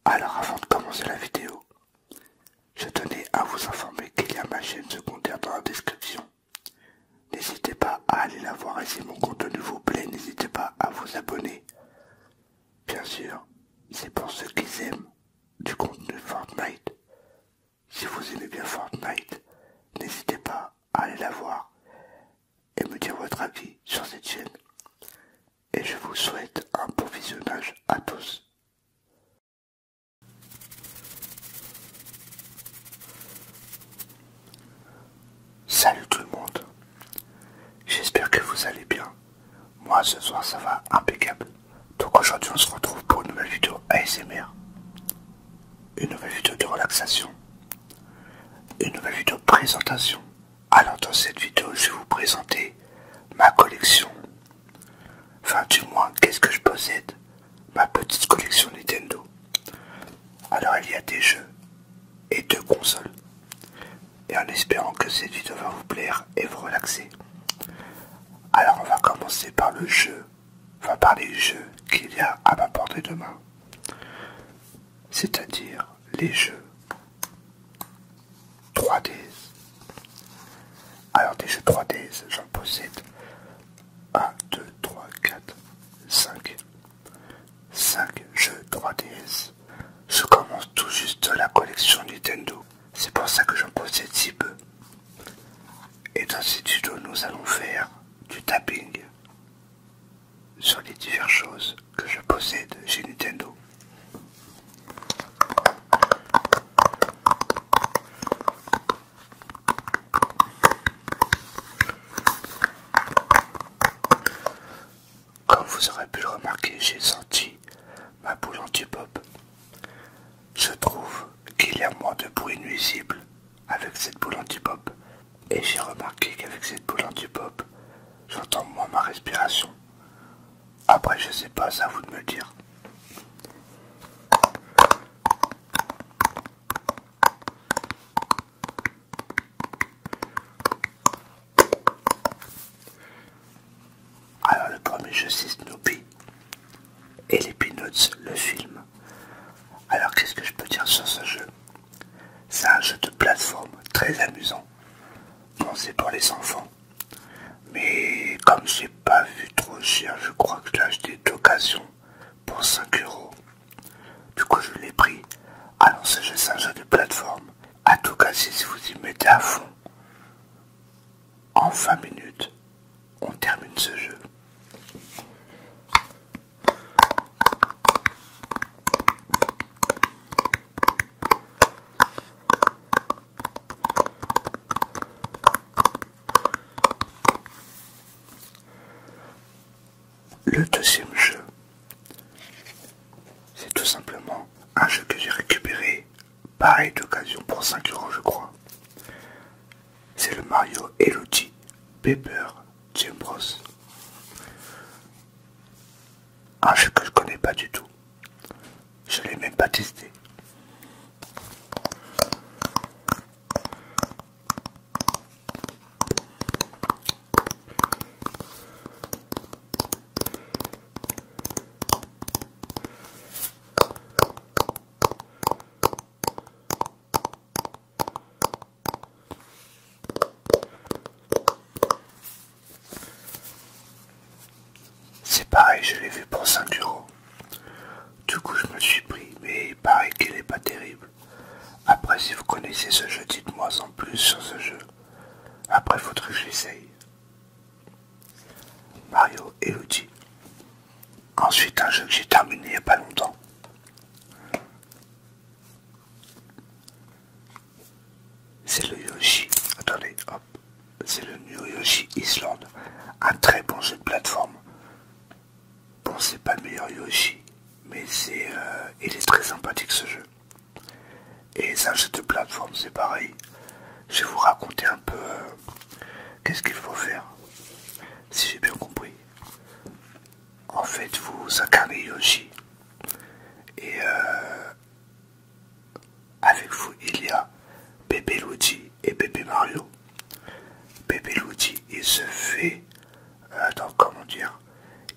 Alors avant de commencer la vidéo, je tenais à vous informer qu'il y a ma chaîne secondaire dans la description. N'hésitez pas à aller la voir et si mon contenu vous plaît, n'hésitez pas à vous abonner. Bien sûr, c'est pour ceux qui aiment du contenu Fortnite. Si vous aimez bien Fortnite, n'hésitez pas à aller la voir et me dire votre avis sur cette chaîne. Et je vous souhaite un bon visionnage à tous. Salut tout le monde, j'espère que vous allez bien. Moi ce soir ça va impeccable. Donc aujourd'hui on se retrouve pour une nouvelle vidéo ASMR. Une nouvelle vidéo de relaxation. Une nouvelle vidéo de présentation. Alors dans cette vidéo je vais vous présenter ma collection. Enfin du moins qu'est-ce que je possède. Ma petite collection Nintendo. Alors il y a des jeux et 2 consoles. Et en espérant que cette vidéo va vous plaire et vous relaxer. Alors on va commencer par le jeu, enfin par les jeux qu'il y a à ma portée de main. C'est-à-dire les jeux 3DS. Alors des jeux 3DS, j'en possède 1, 2, 3, 4, 5. 5 jeux 3DS. Je commence tout juste la collection Nintendo. C'est pour ça que j'en possède si peu. Et dans cette vidéo, nous allons faire du tapping sur les diverses choses que je possède chez Nintendo. Comme vous aurez pu le remarquer, j'ai sorti ma boule anti-pop. Je trouve qu'il y a moins de bruit nuisible avec cette boule anti-pop. Et j'ai remarqué qu'avec cette boule anti-pop, j'entends moins ma respiration. Après, je sais pas, c'est à vous de me le dire. Alors, le premier jeu, c'est Snoopy et les Peanuts, le film. Alors, qu'est-ce que je peux dire sur ce jeu? C'est un jeu de plateforme très amusant. Bon, c'est pour les enfants. Mais comme j'ai pas vu trop cher, je crois que je l'ai acheté d'occasion pour 5 €. Du coup, je l'ai pris. Alors, ce jeu, c'est un jeu de plateforme. À tout casser, si vous y mettez à fond, en 20 minutes, on termine ce jeu. Le deuxième jeu, c'est tout simplement un jeu que j'ai récupéré, pareil d'occasion pour 5 € je crois. C'est le Mario et Luigi Paper Jam Bros. Un jeu que je connais pas du tout. Je l'ai même pas testé. C'est pareil, je l'ai vu pour 5 €. Du coup, je me suis pris, mais pareil qu'il est pas terrible. Après, si vous connaissez ce jeu, dites-moi en plus sur ce jeu. Après, faudrait que je l'essaye. Mario et Luigi. Ensuite, un jeu que j'ai terminé il n'y a pas longtemps. C'est le Yoshi. Attendez, hop. C'est le New Yoshi Island. Un très bon jeu de plateforme. Bon, c'est pas le meilleur Yoshi, mais il est très sympathique ce jeu. Et c'est un jeu de plateforme, c'est pareil. Je vais vous raconter un peu qu'est-ce qu'il faut faire, si j'ai bien compris. En fait, vous incarnez Yoshi. Et avec vous, il y a Bébé Luigi et Bébé Mario. Bébé Luigi, il se fait... attends, comment dire?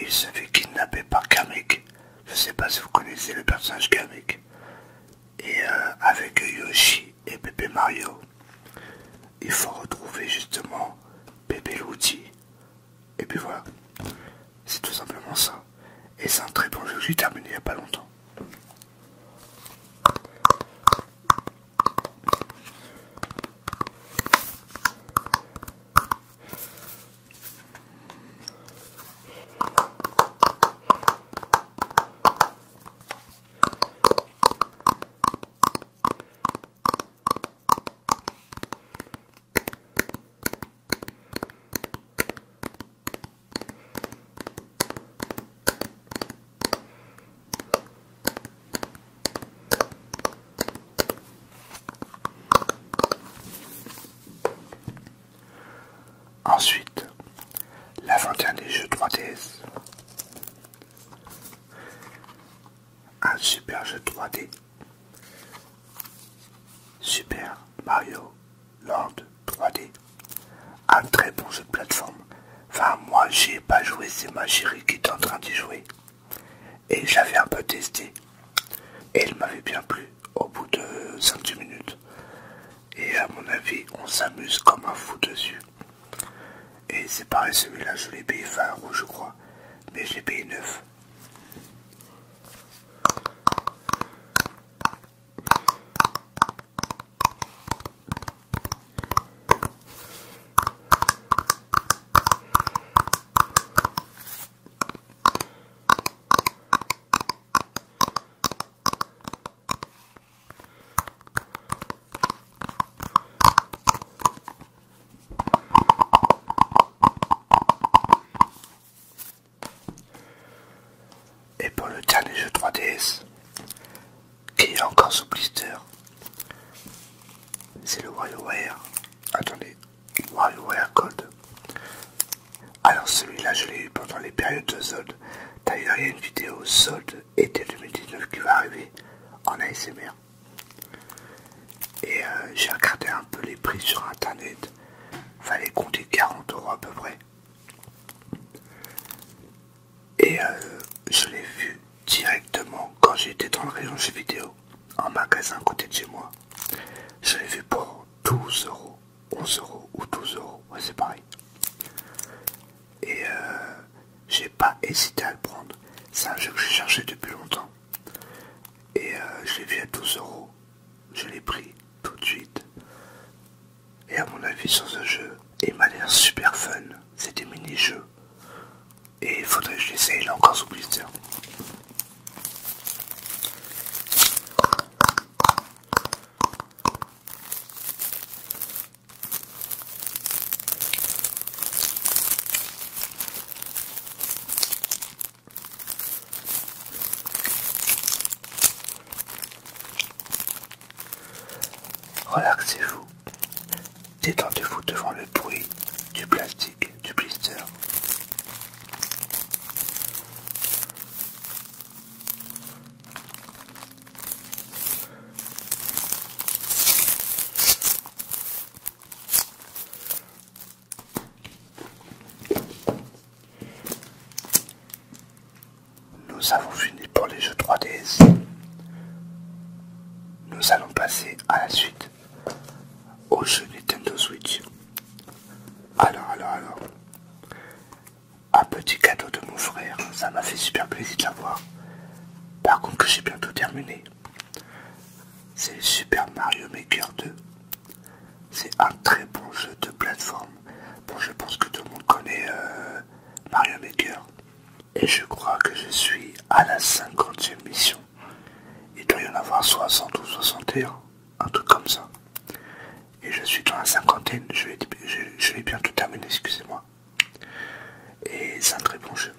Il se fait kidnapper par Kamek. Je sais pas si vous connaissez le personnage Kamek. Et avec Yoshi et Pépé Mario, il faut retrouver justement Pépé Luigi. Et puis voilà, c'est tout simplement ça. Et c'est un très bon jeu que j'ai terminé il n'y a pas longtemps. Ensuite, l'avant-dernier jeu 3DS. Un super jeu 3D. Super Mario Land 3D. Un très bon jeu de plateforme. Enfin, moi, j'y ai pas joué, c'est ma chérie qui était en train d'y jouer. Et j'avais un peu testé. Et il m'avait bien plu au bout de 5-10 minutes. Et à mon avis, on s'amuse comme un fou dessus. Et c'est pareil, celui-là, je l'ai payé 20 € je crois. Mais je l'ai payé 9. Et pour le dernier jeu 3DS, qui est encore sous blister, c'est le WarioWare. Attendez, WarioWare Gold. Alors celui-là, je l'ai eu pendant les périodes de solde. D'ailleurs, il y a une vidéo solde été 2019 qui va arriver en ASMR. Et j'ai regardé un peu les prix sur internet. Fallait compter 40 € à peu près. Et je l'ai vu directement quand j'étais dans le rayon jeux vidéo, en magasin à côté de chez moi. Je l'ai vu pour 12 €, 11 € ou 12 €, ouais c'est pareil. Et j'ai pas hésité à le prendre. C'est un jeu que j'ai cherché depuis longtemps. Et je l'ai vu à 12 €. Je l'ai pris tout de suite. Et à mon avis sur ce jeu, il m'a l'air super fun. C'est des mini-jeux. Et il faudrait que je l'essaye, il est encore sous blister. Relaxez-vous, détendez-vous devant le bruit du plastique, du blister. Nous avons fini pour les jeux 3DS. Nous allons passer à la suite au jeu Nintendo Switch. Alors. Un petit cadeau de mon frère, ça m'a fait super plaisir de l'avoir. Par contre que j'ai bientôt terminé. C'est le Super Mario Maker 2. C'est un très bon jeu de plateforme. Bon, je pense que tout le monde connaît Mario Maker. Et je crois que je suis à la 50e mission. Il doit y en avoir 60 ou 61, un truc comme ça. Et je suis dans la cinquantaine, je vais bientôt terminer, excusez-moi. Et c'est un très bon jeu.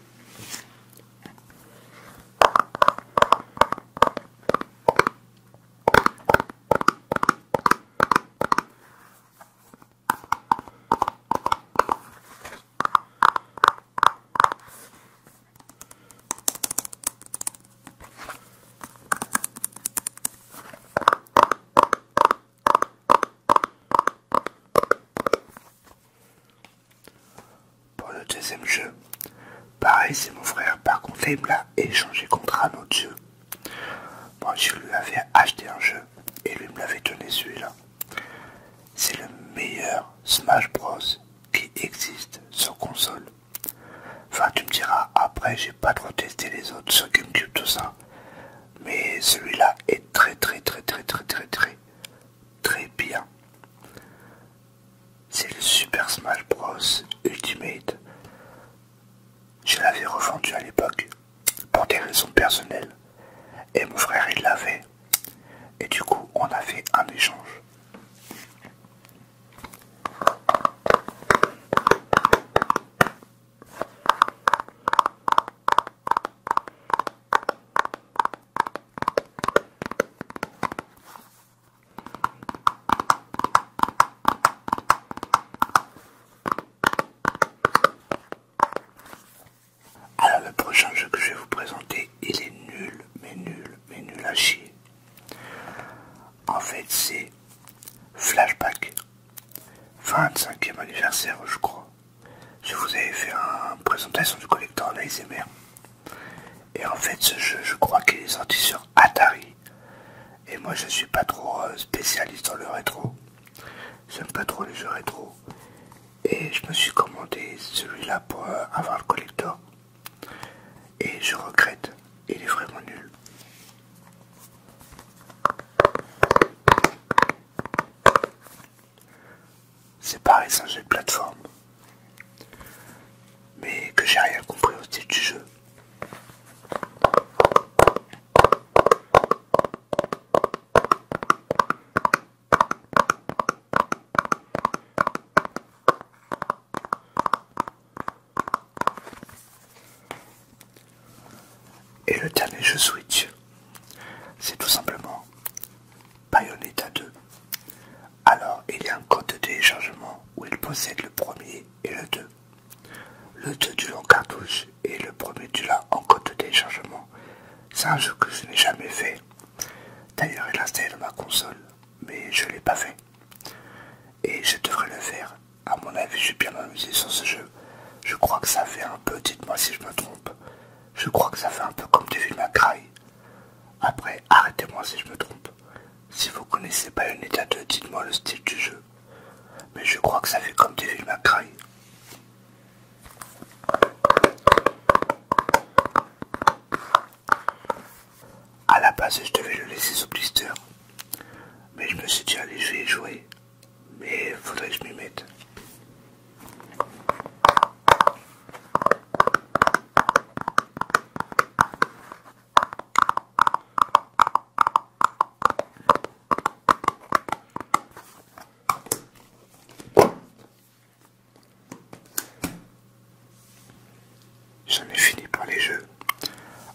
Pour le deuxième jeu, pareil, c'est mon frère. Par contre, là, il me l'a échangé contre un autre jeu. Moi, je lui avais acheté un jeu et lui me l'avait donné celui-là. C'est le meilleur Smash Bros qui existe sur console. Enfin, tu me diras, après, j'ai pas trop testé les autres sur GameCube, tout ça. Mais celui-là est très bien. C'est le Super Smash Bros Ultimate. Je l'avais revendu à l'époque pour des raisons personnelles. Et mon frère, il l'avait. Et du coup, on a fait un échange. Alors le prochain jeu que je vais vous présenter, il est nul, mais nul à chier. En fait, c'est Flashback, 25e anniversaire, je crois. Je vous avais fait une présentation du collector en ASMR. Et en fait, ce jeu, je crois qu'il est sorti sur Atari. Et moi, je suis pas trop spécialiste dans le rétro. J'aime pas trop les jeux rétro. Et je me suis commandé celui-là pour avoir le collector. Et je regrette, il est vraiment nul. C'est pareil, c'est un jeu de plateforme. Mais que j'ai rien compris au style du jeu. Et le dernier jeu Switch, c'est tout simplement Bayonetta 2. Alors, il y a un code de téléchargement où il possède le premier et le 2. Le 2 du en cartouche et le premier du là en code de téléchargement. C'est un jeu que je n'ai jamais fait. D'ailleurs, il est installé dans ma console, mais je ne l'ai pas fait. Et je devrais le faire. À mon avis, je suis bien amusé sur ce jeu. Je crois que ça fait un peu, dites-moi si je me trompe, je crois que ça fait un peu comme Devil May Cry. Après, arrêtez-moi si je me trompe. Si vous connaissez Bayonetta 2, dites-moi le style du jeu. Mais je crois que ça fait comme Devil May Cry. À la base, je devais le laisser sous blister. Mais je me suis dit, allez, je vais y jouer. Mais faudrait que je m'y mette. J'en ai fini pour les jeux.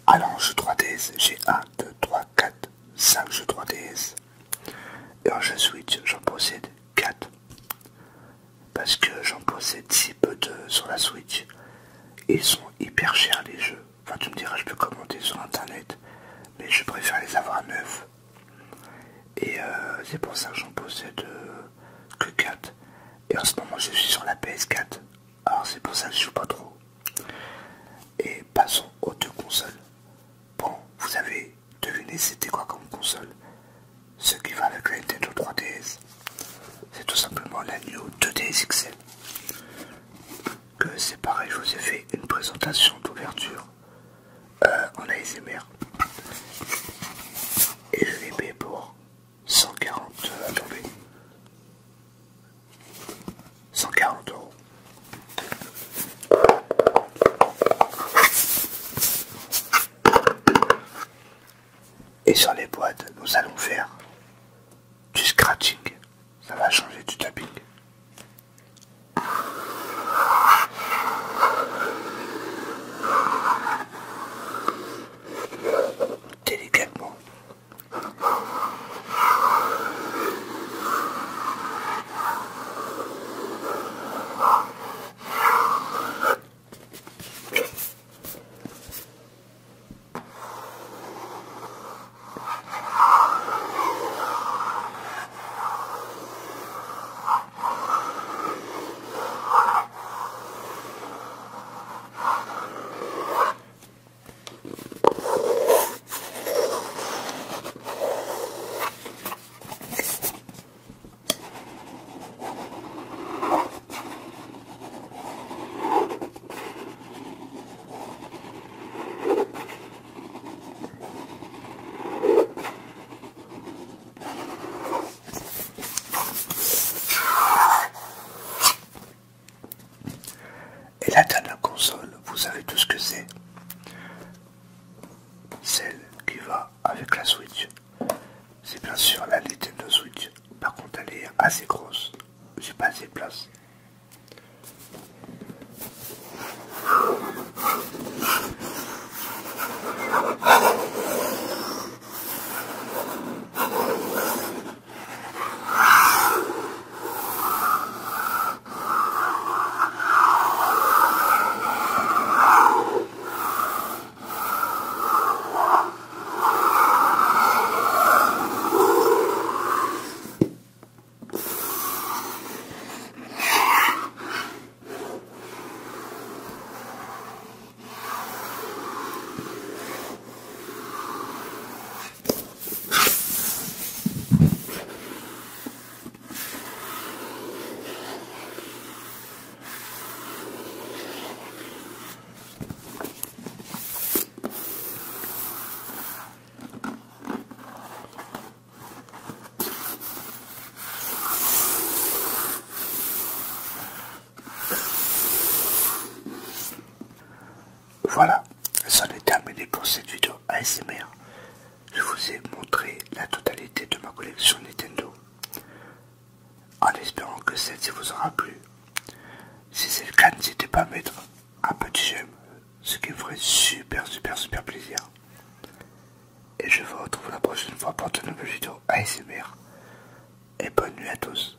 Alors en jeu 3DS, j'ai 1, 2, 3, 4, 5 jeux 3DS. Et en jeu Switch, j'en possède 4. Parce que j'en possède si peu sur la Switch. Ils sont hyper chers les jeux. Enfin tu me diras, je peux commander sur internet. Mais je préfère les avoir neufs. Et c'est pour ça que j'en possède que 4. Et en ce moment je suis sur la PS4. Alors c'est pour ça que je joue pas trop. Et passons aux deux consoles. Bon, vous avez deviné c'était quoi comme console? Ce qui va avec la Nintendo 3DS. C'est tout simplement la New 2DS XL. Que c'est pareil, je vous ai fait une présentation d'ouverture en ASMR. Et je l'ai payé pour 140, attendez, 140 €. Et sur les boîtes, nous allons faire du scratching. Ça va changer du tapping. Délicatement. assez grosse. J'ai pas assez de place. Voilà, c'en est terminé pour cette vidéo ASMR. Je vous ai montré la totalité de ma collection Nintendo, en espérant que celle-ci vous aura plu. Si c'est le cas, n'hésitez pas à mettre un petit j'aime, ce qui me ferait super plaisir. Et je vous retrouve la prochaine fois pour de nouvelles vidéos ASMR. Et bonne nuit à tous.